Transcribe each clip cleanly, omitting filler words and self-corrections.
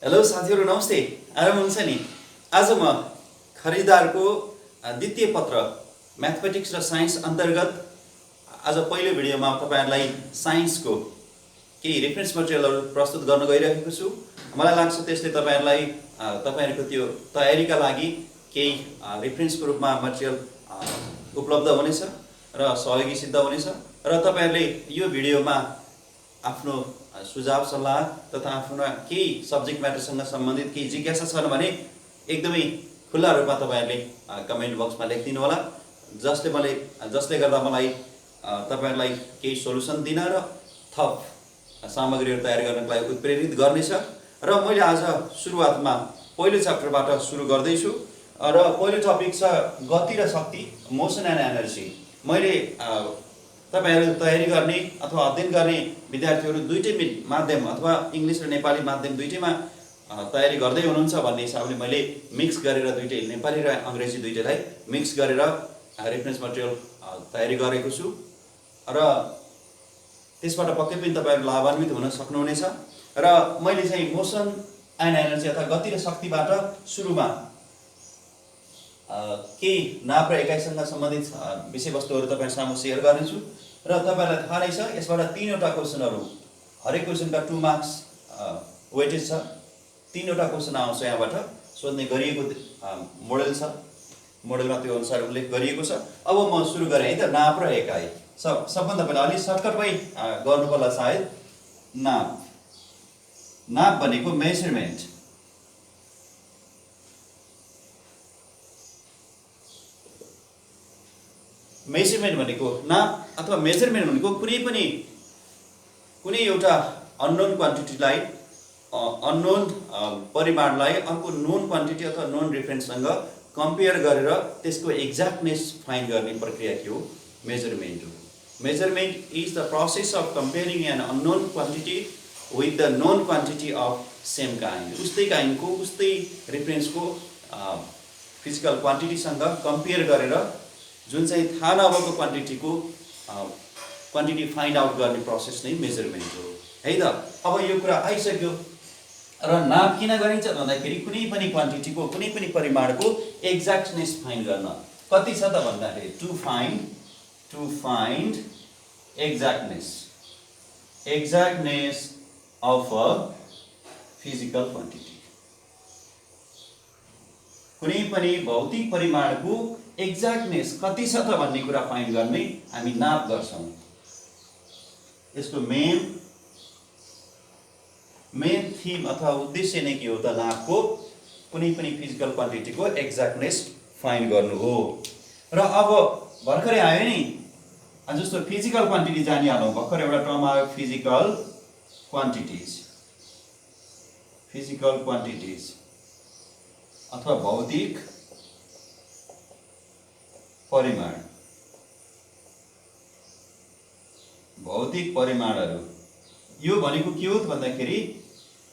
Hello साथीहरू नमस्ते। आराम हुनुहुन्छ नि? आज म खरिदारको द्वितीय पत्र म्याथमेटिक्स र साइन्स अन्तर्गत आज पहिलो भिडियोमा तपाईहरुलाई साइन्सको केही रेफरेन्स मटेरियलहरु प्रस्तुत गर्न गइरहेको छु। मलाई लाग्छ त्यसले तपाईहरुलाई तपाईहरुको त्यो तयारीका लागि केही रेफरेन्सको रूपमा मटेरियल उपलब्ध हुनेछ र सहयोगी सिद्ध हुनेछ र तपाईहरुले यो भिडियोमा आफ्नो सुझाव सल्लाह तथा आफ्नो केही सब्जेक्ट म्याटरसँग सम्बन्धित केही जिज्ञासा छन् भने एकदमै खुल्ला रूपमा तपाईहरुले कमेन्ट बक्समा लेखिदिनु होला, जसले गर्दा मलाई तपाईहरुलाई केही सोलुसन दिन र थप सामग्रीहरु तयार गर्नको लागि उत्प्रेरित गर्नेछ। र मैले आज सुरुवातमा पहिलो च्याप्टरबाट सुरु गर्दै छु र पहिलो टपिक छ गति र शक्ति, मोसन एन्ड एनर्जी। मैले तपाईहरु तयारी गर्ने अथवा अध्ययन गर्ने विद्यार्थीहरु दुईटै माध्यम अथवा इंग्लिश र नेपाली माध्यम दुईटैमा तयारी गर्दै हुनुहुन्छ भन्ने हिसाबले मैले मिक्स गरेर दुईटै नेपाली र अंग्रेजी दुईटैलाई मिक्स गरेर रेफरेन्स मटेरियल तयारी गरेको छु र त्यसबाट पक्कै पनि तपाईहरु लाभान्वित हुन सक्नुहुनेछ। र मैले चाहिँ मोसन एन्ड एनर्जी अथवा गति र शक्तिबाट सुरुमा केही नाप र एकाइसँग सम्बन्धित विषयवस्तुहरु तपाईहरु सामु शेयर गर्नेछु र तपाईहरुलाई थाहा नै छ यसबाट तीनवटा क्वेशनहरु, हरेक क्वेशनका 2 मार्क्स वेटेज छ। तीनवटा क्वेशन आउँछ यहाँबाट, सोध्ने गरिएको मोडेल छ, मोडेलमा त्यो अनुसार उल्लेख गरिएको छ। अब म सुरु गरे है त, नाप र एकाइ। सबभन्दा पहिला अलि सर्टकटमै गर्नु पर्ला सायद। नाप भनेको मेजरमेन्ट, मेजरमेन्ट भनेको नाप अथवा मेजरमेन्ट भनेको कुनै एउटा अननोन क्वान्टिटीलाई अननोन परिमाणलाई अर्को नोन क्वान्टिटी अथवा नोन रेफरेन्ससँग कम्पेयर गरेर त्यसको एक्ज्याक्टनेस फाइन्ड गर्ने प्रक्रिया के हो? मेजरमेन्ट हो। Measurement is the process of comparing an unknown quantity with the known quantity of same kind. उस्तै काइन्डको उस्तै रेफरेन्सको फिजिकल क्वान्टिटीसँग कम्पेयर गरेर जुन चाहिँ थाहा नभएको क्वान्टिटी फाइन्ड आउट गर्ने प्रोसेस नै मेजरमेन्ट हो, है त। अब यो कुरा आइसक्यो र नाप किन गरिन्छ भन्दाखेरि कुनै पनि क्वान्टिटीको कुनै पनि परिमाणको एक्ज्याक्टनेस फाइन्ड गर्न। कति छ त भन्दाखेरि to find exactness of a physical quantity. कुनै पनि भौतिक परिमाणको एक्ज्याक्टनेस कति छ त भन्ने कुरा फाइन्ड गर्ने हामी नाप गर्छौं। यसको मेन थीम अथवा उद्देश्य नै के हो त? नापको कुनै पनि फिजिकल क्वान्टिटीको एक्ज्याक्टनेस फाइन्ड गर्नु हो। र अब भर्खरै आयो नि, जस्तो फिजिकल क्वान्टिटी जानिहालौं, भर्खर एउटा टर्म आयो फिजिकल क्वान्टिटीज अथवा भौतिक परिमाणहरु। यो भनेको के हो त भन्दाखेरि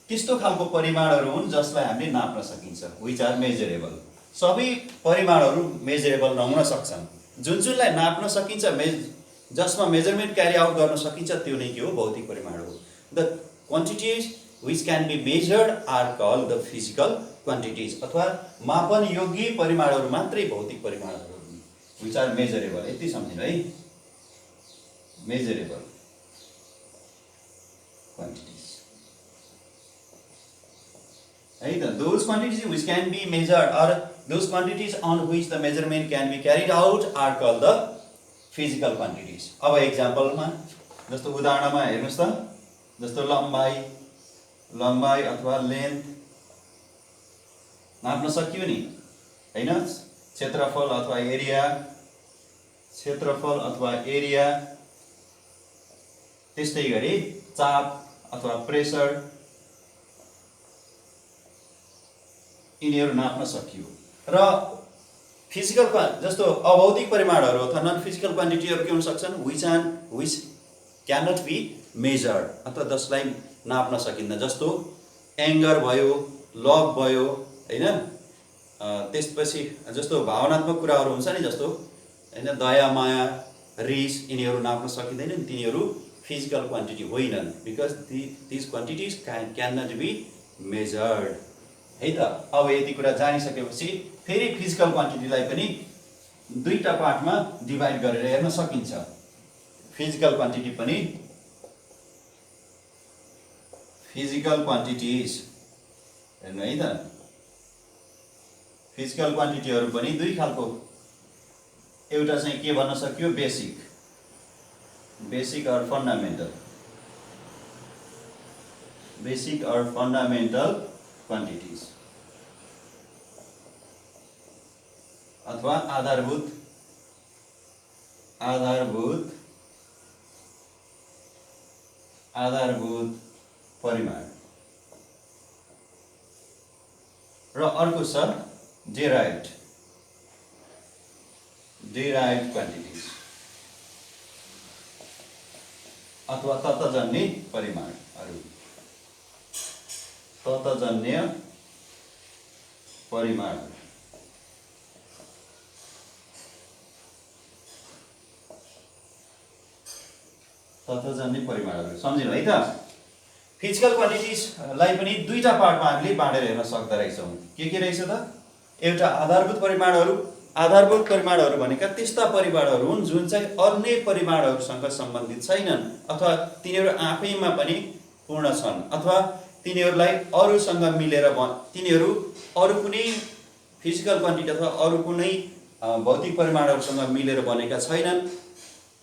त्यस्तो खालको परिमाणहरु हुन् जसलाई हामीले नाप्न सकिन्छ, व्हिच आर मेजरेबल। सबै परिमाणहरु मेजरेबल नहुन सक्छन्, जुनलाई नाप्न सकिन्छ, जसमा मेजरमेन्ट क्यारी आउट गर्न सकिन्छ, त्यो नै के हो? भौतिक परिमाण हो। The quantities which can be measured are called the physical quantities, अथवा मापन योग्य परिमाणहरु मात्रै भौतिक परिमाणहरु हुन्, व्हिच आर मेजरेबल। यति सम्झिनु है, मेजरेबल quantities, है त। those quantities which can be measured or those quantities on which the measurement can be carried out are called the physical quantities। अब एक्जाम्पलमा जस्तो उदाहरणमा हेर्नुस् त, जस्तो लम्बाई अथवा लेन्थ नाप्न सकियो नि, हैन? क्षेत्रफल अथवा एरिया, त्यस्तै गरी चाप अथवा प्रेसर, यिनीहरू नाप्न सकियो। र फिजिकल जस्तो अभौतिक परिमाणहरु अथवा नन फिजिकल क्वान्टिटीहरु के हुन सक्छन्? व्हिच क्यानट बी मेजर्ड, अथवा जसलाई नाप्न सकिन्न, जस्तो एंगर भयो, लभ भयो, हैन? त्यसपछि जस्तो भावनात्मक कुराहरु हुन्छ नि, जस्तो हैन दया माया रिस, यिनीहरू नाप्न सकिदैन नि, तिनीहरू physical quantity होइनन्, because these quantities cannot be measured है त। अब यति कुरा जानिसकेपछि फेरि फिजिकल क्वान्टिटीलाई पनि दुईटा पार्टमा डिभाइड गरेर हेर्न सकिन्छ। फिजिकल क्वान्टिटी पनि फिजिकल क्वान्टिटीज हेर्नु है त। फिजिकल क्वान्टिटीहरू पनि दुई खालको, एउटा चाहिँ के भन्न सकियो, बेसिक और फन्डामेन्टल, बेसिक और फन्डामेन्टल क्वान्टिटीज अथवा आधारभूत परिमाण, र अर्को छ derived क्वान्टिटीज अथवा तत्जन्य परिमाणहरू, तत्जन्य परिमाण। तत्जन्य परिमाणहरू सम्झिनु है त। फिजिकल क्वान्टिटीजलाई पनि दुईटा पार्टमा हामीले बाँडेर हेर्न सक्दा रहेछौँ। के रहेछ त, एउटा आधारभूत परिमाणहरू। आधारभूत परिमाणहरू भनेका त्यस्ता परिमाणहरू हुन् जुन चाहिँ अन्य परिमाणहरूसँग सम्बन्धित छैनन् अथवा तिनीहरू आफैमा पनि पूर्ण छन्, अथवा तिनीहरूलाई अरूसँग मिलेर तिनीहरू अरू कुनै फिजिकल क्वान्टिटी अथवा अरू कुनै भौतिक परिमाणहरूसँग मिलेर बनेका छैनन्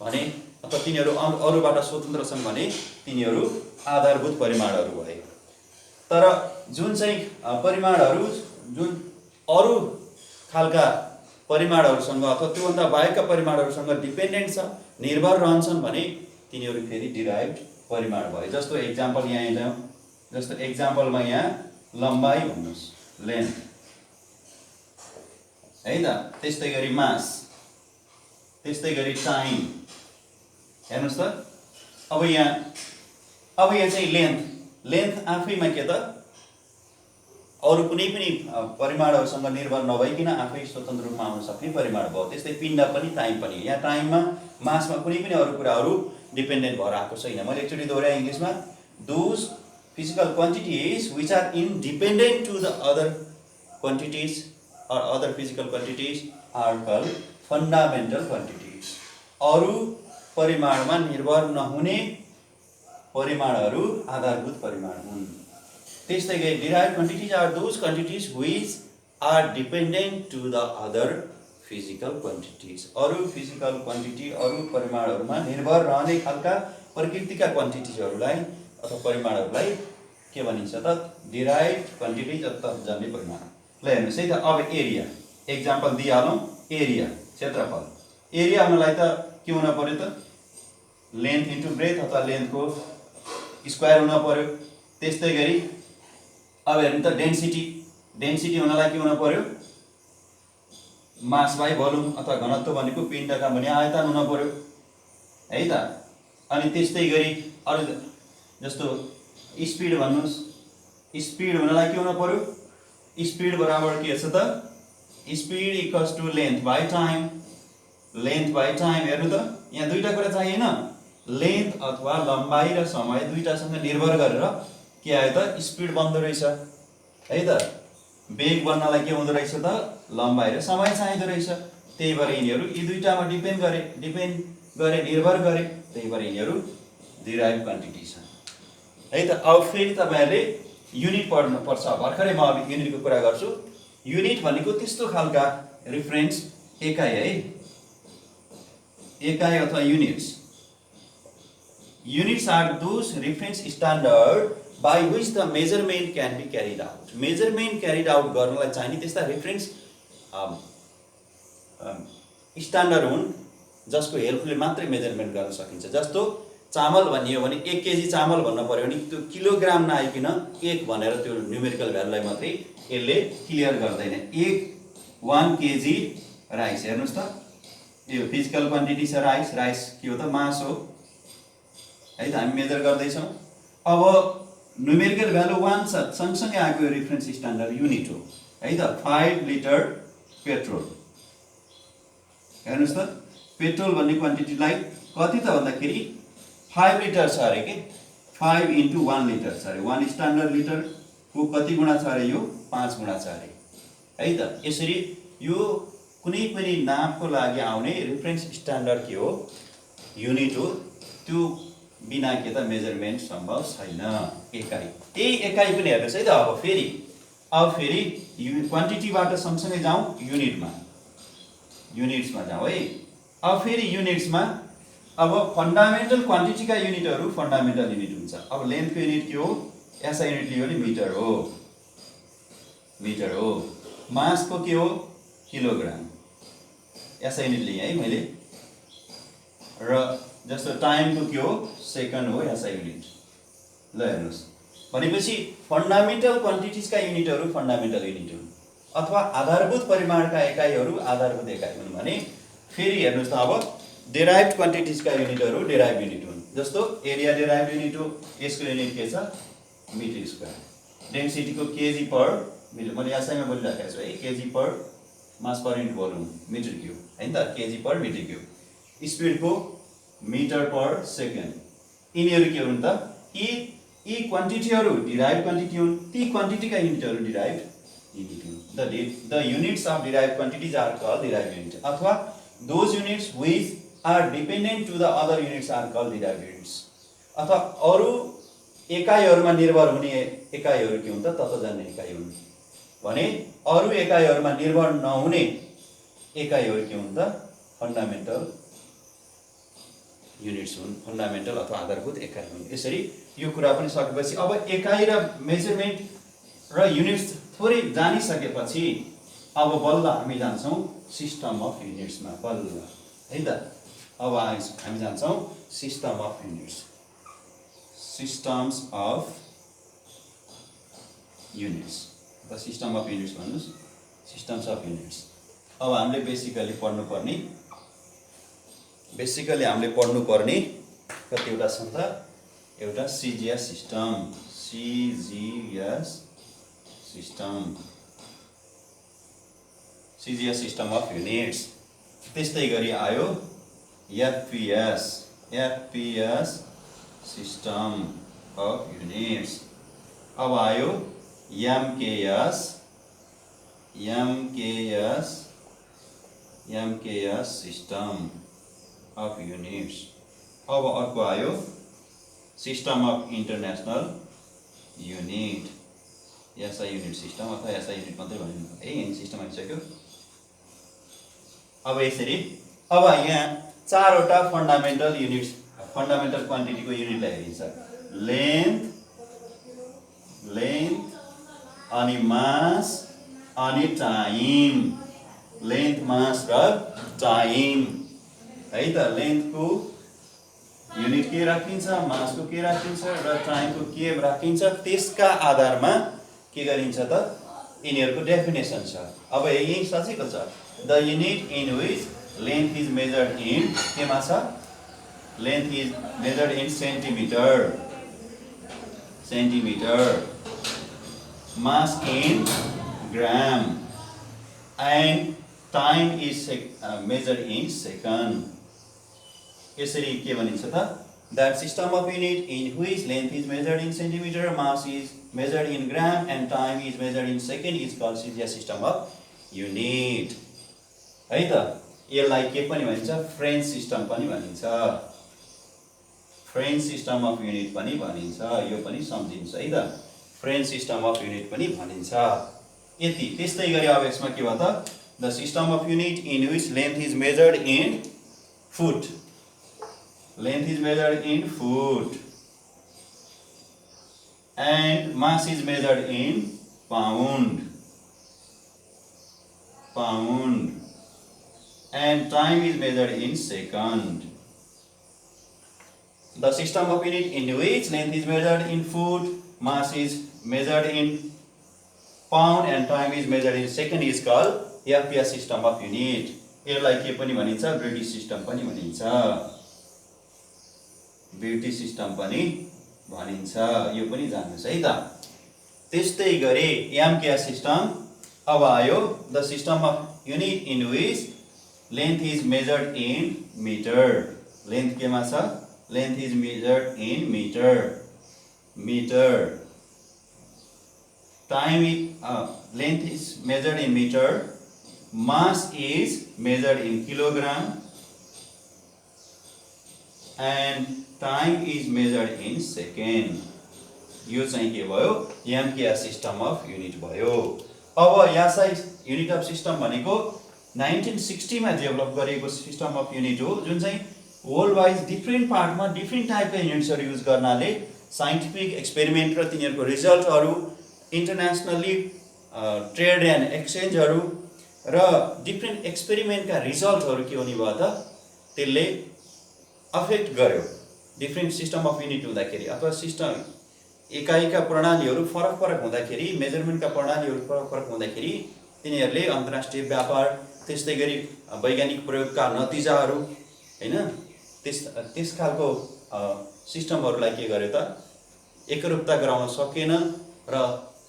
भने, अथवा तिनीहरू अरूबाट स्वतन्त्र छन् भने तिनीहरू आधारभूत परिमाणहरू भए। तर जुन चाहिँ परिमाणहरू जुन अरू खालका परिमाणहरूसँग अथवा त्योभन्दा बाहेकका परिमाणहरूसँग डिपेन्डेन्ट छ, निर्भर रहन्छन् भने तिनीहरू फेरि डिराइभ्ड परिमाण भए। जस्तो एक्जाम्पल यहाँ जाउँ, जस्तो एक्जाम्पलमा यहाँ लम्बाइ भन्नुहोस्, लेन्थ है त, त्यस्तै गरी मास, त्यस्तै गरी टाइम। हेर्नुहोस् त, अब यहाँ चाहिँ लेन्थ आफैमा के त, अरू कुनै पनि परिमाणहरूसँग निर्भर नभइकन आफै स्वतन्त्र रूपमा आउन सक्ने परिमाण भयो। त्यस्तै पिण्ड पनि, टाइम पनि। यहाँ टाइममा, मासमा कुनै पनि अरू कुराहरू डिपेन्डेन्ट भएर आएको छैन। मैले एकचोटि दोहोऱ्याएँ इङ्ग्लिसमा, those physical quantities which are independent to the other quantities or other physical quantities are called fundamental quantities. अरू परिमाणमा निर्भर नहुने परिमाणहरू आधारभूत परिमाण हुन्। त्यस्तै गरी derived quantities are those quantities which are dependent to the other physical quantities. अरू physical quantity, अरू परिमाणहरूमा निर्भर रहने खालका प्रकृतिका क्वान्टिटीजहरूलाई अथवा परिमाणहरूलाई के भनिन्छ त, derived quantities अथवा जन्य परिमाण। ल हेर्नुहोस् है त, अब एरिया एक्जाम्पल दिइहालौँ। एरिया, क्षेत्रफल। एरिया हुनलाई त के हुन पर्यो त, लेन्थ इन्टु ब्रेथ अथवा लेन्थको स्क्वायर हुन पर्यो। त्यस्तै गरी अब हेर्नु त डेन्सिटी हुनलाई के हुन पर्यो, मास बाई भोल्युम अथवा घनत्व भनेको पिण्डका भने आयतन हुन पर्यो है त। अनि त्यस्तै गरी अरू जस्तो स्पिड भन्नुहोस्, स्पिड हुनलाई के हुन पर्यो, स्पिड बराबर के छ त, speed equals to length by time. Length by time. हेर्नु त, यहाँ दुईटा कुरा चाहिएन, लेन्थ अथवा लम्बाइ र समय दुईटासँग निर्भर गरेर के आयो त, स्पिड बन्दो रहेछ है त। वेग बन्नलाई के हुँदो रहेछ त, लम्बाइ र समय चाहिँदो रहेछ। त्यही भएर यिनीहरू यी दुईटामा डिपेन्ड गरे, निर्भर गरे, त्यही भएर यिनीहरू डिराइभ क्वान्टिटी छन् है त। अब फेरि तपाईँहरूले युनिट पढ्नु पर्छ। भर्खरै म अब युनिटको कुरा गर्छु। युनिट भनेको त्यस्तो खालका रिफरेन्स एकाइ है, एकाइ अथवा units. Units are those reference standard by which the measurement can be carried out. Measurement carried out गर्नलाई चाहिने त्यस्ता रेफरेन्स स्ट्यान्डर्ड हुन् जसको हेल्पले मात्रै मेजरमेन्ट गर्न सकिन्छ। जस्तो चामल भनियो भने 1 केजी चामल भन्न पर्यो भने त्यो किलोग्राम नआइकन 1 भनेर त्यो न्युमेरिकल भ्यालुलाई मात्रै यसले क्लियर गर्दैन। 1 केजी राइस, हेर्नुहोस् त, यो फिजिकल क्वान्टिटी छ राइस। राइस के हो त, मास हो है त, हामी मेजर गर्दैछौँ। अब न्युमेरिकल भ्यालु 1 छ, सँगसँगै आएको रेफरेन्स स्ट्यान्डर्ड युनिट हो है त। 5 लिटर पेट्रोल, हेर्नुहोस् त, पेट्रोल भन्ने क्वान्टिटीलाई कति त भन्दाखेरि 5 लिटर छ अरे कि, 5 × 1 लिटर छ अरे। 1 स्ट्यान्डर्ड लिटर को कति गुणा छ अरे यो 5 गुणा छ अरे है त। यसरी यो कुनै पनि नापको लागि आउने रेफरेन्स स्ट्यान्डर्ड के हो, युनिट हो, त्यो बिना के त मेजरमेन्ट सम्भव छैन। एकाइ, त्यही एकाइ पनि हेर्नुहोस् है त। अब फेरि क्वान्टिटीबाट सँगसँगै जाउँ युनिट्समा जाउँ है। अब फेरि युनिट्समा अब फन्डामेन्टल क्वान्टिटीका युनिटहरू फन्डामेन्टल युनिट हुन्छ। अब लेन्थको युनिट के हो, एसआई युनिट लियो भने मिटर हो। मासको के हो, किलोग्राम, एसआई युनिट लिएँ है मैले। र जस्तो टाइमको के हो, सेकन्ड हो, एसआई युनिट। ल हेर्नुहोस्, भनेपछि फन्डामेन्टल क्वान्टिटिजका युनिटहरू फन्डामेन्टल युनिट हुन्, अथवा आधारभूत परिमाणका एकाइहरू आधारभूत एकाइ हुन्। भने फेरि हेर्नुहोस् त, अब डेराइभ्ड क्वान्टिटिजका युनिटहरू डेराइभ युनिट हुन्। जस्तो एरिया डेराइभ युनिट हो, यसको युनिट के छ, मिटर स्क्वायर। डेन्सिटीको केजी पर मिटर, मैले एसआईमा बोलिराखेको छु है, KG per mass per unit volume metre cube हैन त, केजी पर मिटर क्युब। स्पिडको मिटर पर सेकेन्ड। यिनीहरू के हुन् त, यी क्वान्टिटीहरू डिराइभ क्वान्टिटी हुन्। ती क्वान्टिटीका युनिटहरू डिराइभ युनिट हुन्। The units of derive quantities are called derive unit, अथवा those units which are dependent to the other units are called derive units. अथवा अरू एकाइहरूमा निर्भर हुने एकाइहरू के हुन् त, तत्त्वजन्य एकाइ हुन्। भने अरू एकाइहरूमा निर्भर नहुने एकाइहरू के हुन् त, फन्डामेन्टल युनिट्स हुन्, फन्डामेन्टल अथवा आधारभूत एकाइ हुन्। यसरी यो कुरा पनि सकेपछि अब एकाइ र मेजरमेन्ट र युनिट्स थोरै जानिसकेपछि अब बल्ल हामी जान्छौँ सिस्टम अफ युनिट्समा, बल्ल है त। अब हामी जान्छौँ system of units, systems of units. The system of units भन्नुहोस्, सिस्टम्स अफ युनिट्स। अब हामीले बेसिकली पढ्नुपर्ने कतिवटा छन् त, एउटा CGS system, CGS system of units. त्यस्तै गरी आयो एफपिएस सिस्टम अफ युनिट्स। अब आयो एमकेएस सिस्टम अफ युनिट्स। अब अर्को आयो system of international unit, SI unit system, अथवा एसआई युनिट मात्रै भनिनु है, सिस्टम आइसक्यो। अब यसरी अब यहाँ चारवटा फन्डामेन्टल युनिट्स, फन्डामेन्टल क्वान्टिटीको युनिटलाई हेरिन्छ। लेन्थ अनि मास अनि टाइम। लेन्थ, मास र टाइम है त। लेन्थको युनिट के राखिन्छ, मासको के राखिन्छ र टाइमको के राखिन्छ, त्यसका आधारमा के गरिन्छ त, यिनीहरूको डेफिनेसन छ। अब यही सजिलो छ। The unit in which length is measured in, केमा छ, length is measured in centimetre, mass in gram, and time is measured in second. यसरी के भनिन्छ त, that system of unit in which length is measured in centimeter, mass is measured in gram, and time is measured in second is called CGS system of unit। है त। यसलाई के पनि भनिन्छ, फ्रेन्च सिस्टम पनि भनिन्छ, फ्रेन्च सिस्टम अफ युनिट पनि भनिन्छ। यो पनि सम्झिन्छ है त, फ्रेन्च सिस्टम अफ युनिट पनि भनिन्छ। यति। त्यस्तै गरी अब यसमा के भयो त, the system of unit in which length is measured in foot, length is measured in foot, and mass is measured in pound, and time is measured in second. The system of unit in which length is measured in foot, mass is measured in pound, and time is measured in second is called FPS system of unit। यसलाई के पनि भनिन्छ, British system पनि भनिन्छ, British system पनि भनिन्छ। यो पनि जान्नुहोस् है त। त्यस्तै गरी एमकेएस सिस्टम। अब आयो the system of unit in which length is measured in metre. Length केमा छ, length is measured in metre, length is measured in meter, mass is measured in kilogram, and time is measured in second. यो चाहिँ के भयो MKS system of unit भयो। अब SI unit of system भनेको 1960 मा डेभलप गरिएको सिस्टम अफ युनिट हो, जुन चाहिँ वर्ल्ड वाइज डिफ्रेन्ट पार्टमा डिफ्रेन्ट टाइपका युनिट्सहरू युज गर्नाले साइन्टिफिक एक्सपेरिमेन्ट र तिनीहरूको रिजल्टहरू, इन्टरनेसनली ट्रेड एन्ड एक्सचेन्जहरू र डिफ्रेन्ट एक्सपेरिमेन्टका रिजल्टहरू के हुने भयो त त्यसले अफेक्ट गर्यो डिफ्रेन्ट सिस्टम अफ युनिट हुँदाखेरि, अथवा सिस्टम एकाइका प्रणालीहरू फरक फरक हुँदाखेरि, मेजरमेन्टका प्रणालीहरू फरक फरक हुँदाखेरि तिनीहरूले अन्तर्राष्ट्रिय व्यापार, त्यस्तै गरी वैज्ञानिक प्रयोगका नतिजाहरू हैन त्यस खालको सिस्टमहरूलाई के गर्यो त एकरूपता गराउन सकेन र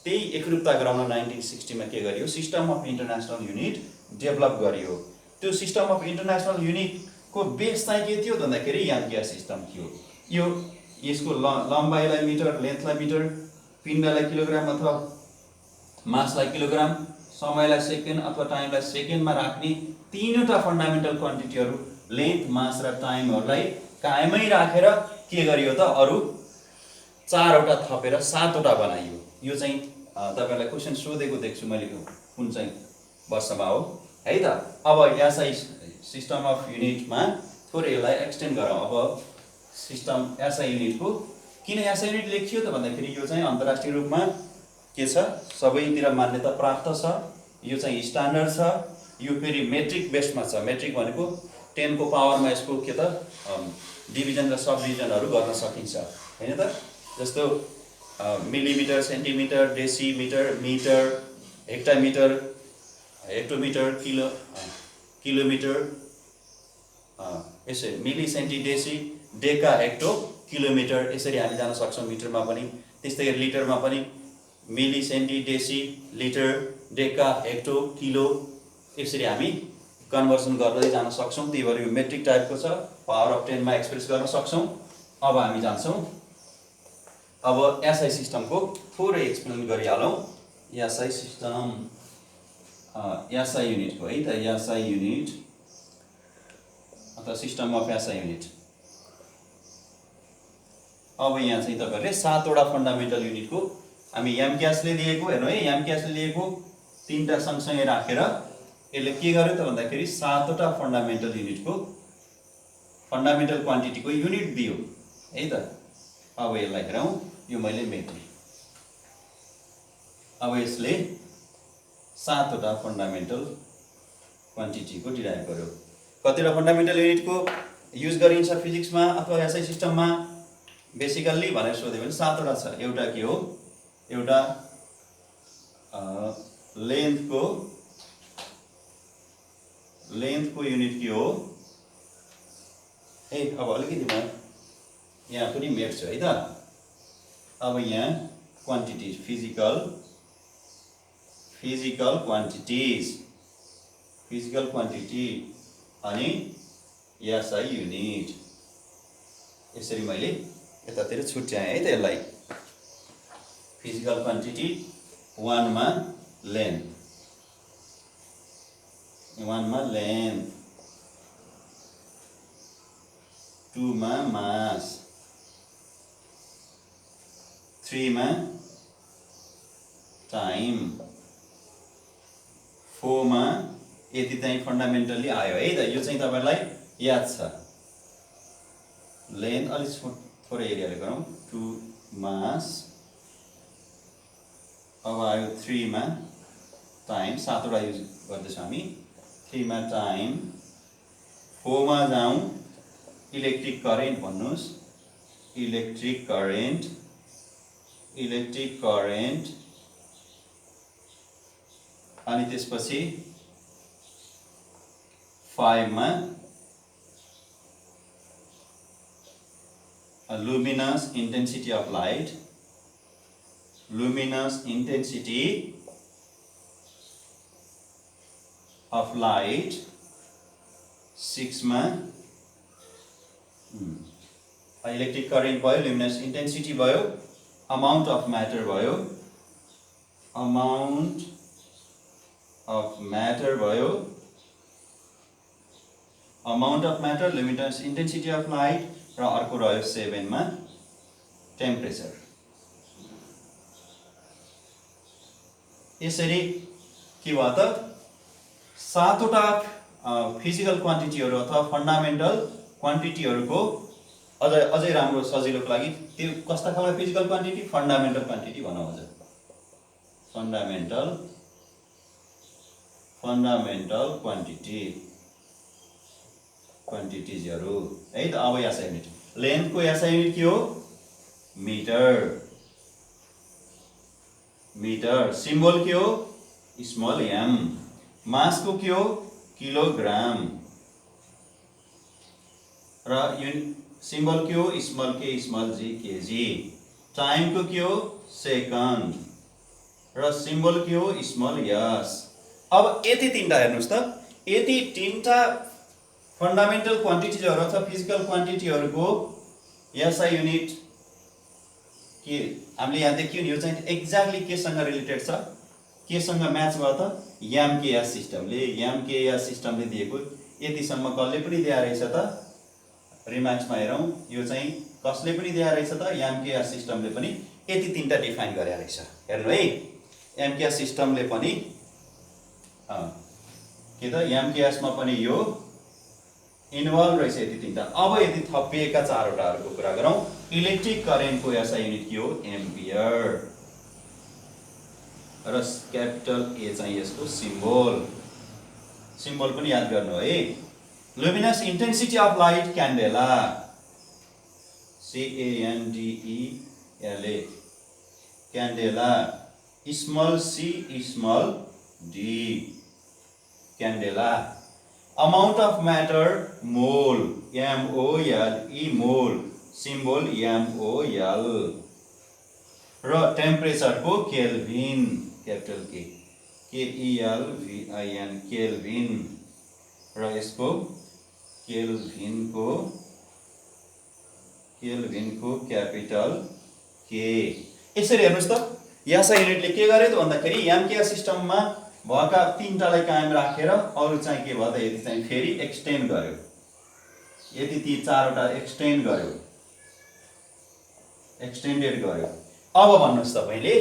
त्यही एकरूपता गराउन 1960 मा के गरियो system of international unit develop गरियो। त्यो सिस्टम अफ इन्टरनेसनल युनिटको बेस चाहिँ के थियो भन्दाखेरि एमकेएस सिस्टम थियो। यो यसको लम्बाइलाई मिटर, लेन्थलाई मिटर, पिण्डलाई किलोग्राम अथवा मासलाई किलोग्राम, समयलाई सेकेन्ड अथवा टाइमलाई सेकेन्डमा राख्ने तीनवटा फन्डामेन्टल क्वान्टिटीहरू लेन्थ, मास र टाइमहरूलाई कायमै राखेर के गरियो त अरू चारवटा थपेर सातवटा बनाइयो। यो चाहिँ तपाईहरुलाई क्वेशन सोधेको देख्छु मैले कुन चाहिँ वर्षमा हो है त। अब एसआई सिस्टम अफ युनिटमा थोरै यसलाई एक्सटेन्ड गरौँ। अब सिस्टम एसआई युनिटको किन एसआई युनिट लेखियो त भन्दाखेरि यो चाहिँ अन्तर्राष्ट्रिय रूपमा के छ सबैतिर मान्यता प्राप्त छ, यो चाहिँ स्ट्यान्डर्ड छ, यो फेरि मेट्रिक बेसमा छ। मेट्रिक भनेको 10 को पावरमा यसको के त डिभिजन र सब डिभिजनहरू गर्न सकिन्छ हैन त। जस्तो millimetre, centimetre, decimetre, metre, hectametre, hectometre, kilometre, यसै milli, centi, deci, deca, hecto, kilometre, यसरी हामी जान सक्छौँ। मिटरमा पनि त्यस्तै गरी लिटरमा पनि मिली, सेन्टि, डेसी, लिटर, डेका, हेक्टो, किलो, यसरी हामी कन्भर्सन गर्दै जान सक्छौँ। त्यही भएर यो मेट्रिक टाइपको छ, पावर अफ 10 मा एक्सप्रेस गर्न सक्छौँ। अब हामी जान्छौँ अब एसआई सिस्टमको थोरै एक्सप्लेन गरिहालौँ। एसआई सिस्टम, एसआई युनिटको है त, एसआई युनिट अथवा सिस्टम अफ एसआई युनिट। अब यहाँ चाहिँ तपाईहरुले सातवटा फन्डामेन्टल युनिटको हामी एमकेएसले लिएको हेर्नु है, एमकेएसले लिएको तीनटा सँगसँगै राखेर यसले के गर्यो त भन्दाखेरि सातवटा फन्डामेन्टल युनिटको फन्डामेन्टल क्वान्टिटीको युनिट दियो है त। अब यसलाई हेरौँ, यो मैले मेट्रिक। अब यसले सातवटा फन्डामेन्टल क्वान्टिटीको डिराइभ गर्यो। कतिवटा फन्डामेन्टल युनिटको युज गरिन्छ फिजिक्समा अथवा एसआई सिस्टममा बेसिकल्ली भनेर सोध्यो भने सातवटा छ। एउटा के हो, एउटा लेन्थको युनिट के हो है। अब अलिकति म यहाँ पनि मेट्छु है त। अब यहाँ क्वान्टिटिज, फिजिकल क्वान्टिटी अनि एसआई युनिट, यसरी मैले यतातिर छुट्याएँ है त यसलाई। फिजिकल क्वान्टिटी 1 मा लेन्थ, 2 मा मास, 3 मा टाइम, 4 मा यति चाहिँ फन्डामेन्टली आयो है त। यो चाहिँ तपाईहरुलाई याद छ। लेन्थ अलिक थोरै एरियाले गरौँ, 2 मास, अब आयो 3 मा टाइम, सातवटा युज गर्दैछौँ हामी। 3 मा टाइम, 4 मा जाउँ इलेक्ट्रिक करेन्ट भन्नुस्, इलेक्ट्रिक करेन्ट अनि त्यसपछि 5 मा luminous intensity of light, luminous intensity of light, 6 मा इलेक्ट्रिक करेन्ट भयो, luminous intensity भयो, amount of matter भयो, अमाउन्ट अफ म्याटर भयो, amount of matter, luminous intensity of light, र अर्को रह्यो 7 मा टेम्परेचर। यसरी के भयो त 7वटा फिजिकल क्वान्टिटीहरू अथवा फन्डामेन्टल क्वान्टिटीहरूको अझै राम्रो सजिलोको लागि त्यो कस्ता खालको फिजिकल क्वान्टिटी, फन्डामेन्टल क्वान्टिटी भनौँ। अझ फन्डामेन्टल क्वान्टिटिजहरू है त। अब एसआई युनिट, लेन्थको एसआई युनिट के हो? मिटर। सिम्बल के हो? Small am. मासको के हो? किलोग्राम। र सिम्बल के हो? स्मल के, स्मल जी, केजी। टाइमको के हो? सेकन्ड। र सिम्बल के हो? स्मल यस। अब यति तीनटा हेर्नुस् त, यति तीनटा फन्डामेन्टल क्वान्टिटिजहरू अथवा फिजिकल क्वान्टिटीहरूको एसआई युनिट के हामीले यहाँ देख्यौँ। यो चाहिँ एक्ज्याक्टली केसँग रिलेटेड छ, केसँग म्याच भयो त? एमकेएस सिस्टमले दिएको यतिसम्म कसले पनि दिएको रहेछ त? रिमार्क्समा हेरौँ, यो चाहिँ कसले पनि दिएको रहेछ त? एमकेएस सिस्टमले पनि यति तीनटा डिफाइन गरेको रहेछ। हेर्नु है, एमकेएस सिस्टमले पनि के त एमकेएसमा पनि यो इन्भल्भ रहेछ यति तीनटा। अब यदि थपिएका 4वटाहरूको कुरा गरौँ, इलेक्ट्रिक करेन्टको एसआई युनिट के हो? एम्पियर। र क्यापिटल ए चाहिँ यसको सिम्बल पनि याद गर्नु है। Luminous intensity of light candela, CANDELA, candela. Small C small D, candela. Amount of matter mole, MOLE, mole. Symbol MOL। र टेम्परेचरको kelvin, capital K, KELVIN, kelvin. र यसको केल्भिनको क्यापिटल के। यसरी हेर्नुस् त, एसआई युनिटले के गर्यो त भन्दाखेरि एमकेएस सिस्टममा भएका तीनटालाई कायम राखेर अरु चाहिँ के भयो त, यदि चाहिँ फेरि एक्सटेन्ड गर्यो, यदि ती 4वटा एक्सटेन्डेड गर्यो। अब भन्नुस् तपाईले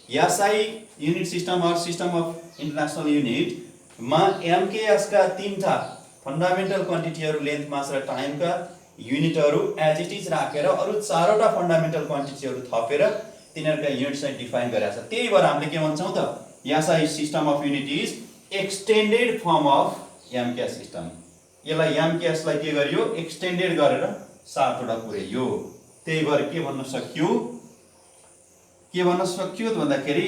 SI unit system or system of international unit मा एमकेएस का 3टा फन्डामेन्टल क्वान्टिटीहरु लेन्थ, मास र टाइम का युनिटहरु एज इट इज राखेर अरु 4वटा फन्डामेन्टल क्वान्टिटीहरु थपेर तिनीहरुका युनिट चाहिँ डिफाइन गरेका छ। त्यही भएर हामीले के भन्छौं त, SI system of unit is extended form of MKS system. यसलाई एमकेएस लाई के गरियो, एक्सटेन्डेड गरेर 7वटा पुर्याइयो। त्यही भएर के भन्न सकियो त भन्दाखेरि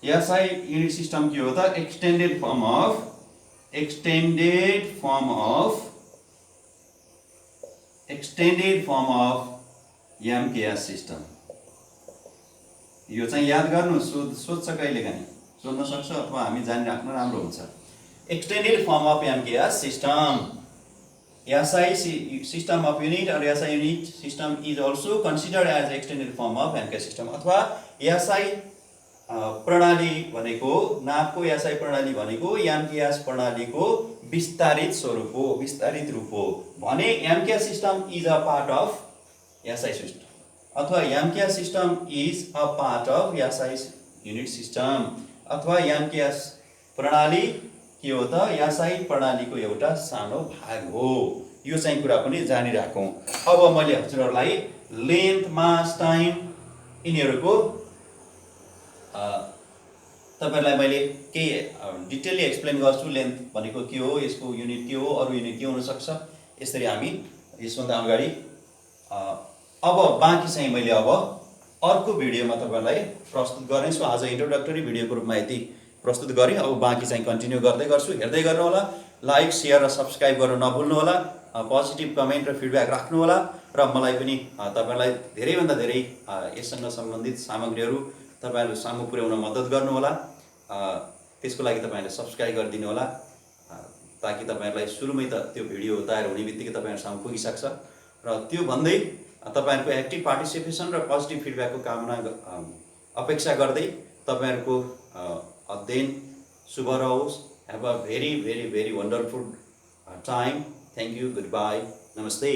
एसआई युनिट सिस्टम के हो त, extended form of MKS system. यो चाहिँ याद गर्नु, सोध्छ कहिलेकाहीँ, सोध्न सक्छ अथवा हामी जानिराख्नु राम्रो हुन्छ। Extended form of MKS system. SI system of unit or SI unit system is also considered as extended form of MKS system। अथवा SI प्रणाली भनेको, नापको SI प्रणाली भनेको MKS प्रणालीको विस्तारित स्वरूप हो, विस्तारित रूप हो भने MKS system is a part of SI system अथवा MKS system is a part of SI unit system अथवा MKS प्रणाली के हो त, एसआई प्रणालीको एउटा सानो भाग हो। यो चाहिँ कुरा पनि जानिराखौं। अब मैले हजुरहरुलाई लेन्थ, मास, टाइम यिनीहरुको तपाईहरुलाई मैले के डिटेलली एक्सप्लेन गर्छु। लेन्थ भनेको के हो, यसको युनिट के हो, अरु युनिट के हुन सक्छ, यसरी हामी यसभन्दा अगाडि अब बाँकी चाहिँ मैले अब अर्को भिडियोमा तपाईहरुलाई प्रस्तुत गर्नेछु। आज इन्ट्रोडक्टरी भिडियोको रूपमा यति प्रस्तुत गरे। अब बाँकी चाहिँ कन्टिन्यू गर्दै गर्छु, हेर्दै गर्नु होला। लाइक, शेयर र सब्स्क्राइब गर्न नभुल्नु होला। पोजिटिभ कमेन्ट र फिडब्याक राख्नु होला र मलाई पनि तपाईहरुलाई धेरै भन्दा धेरै यससँग सम्बन्धित सामग्रीहरू तपाईहरु सामु पुर्याउन मद्दत गर्नु होला। त्यसको लागि तपाईहरुले सब्स्क्राइब गरिदिनु होला ताकि तपाईहरुलाई सुरुमै त त्यो भिडियो तयार हुने बित्तिकै तपाईहरु सामु पुगिसक्छ। र त्यो भन्दै तपाईहरुको एक्टिभ पार्टिसिपेसन र पोजिटिभ फिडब्याकको कामना अपेक्षा गर्दै तपाईहरुको अध्ययन शुभ रहोस्। Have a very very very wonderful time. Thank you, good by, नमस्ते।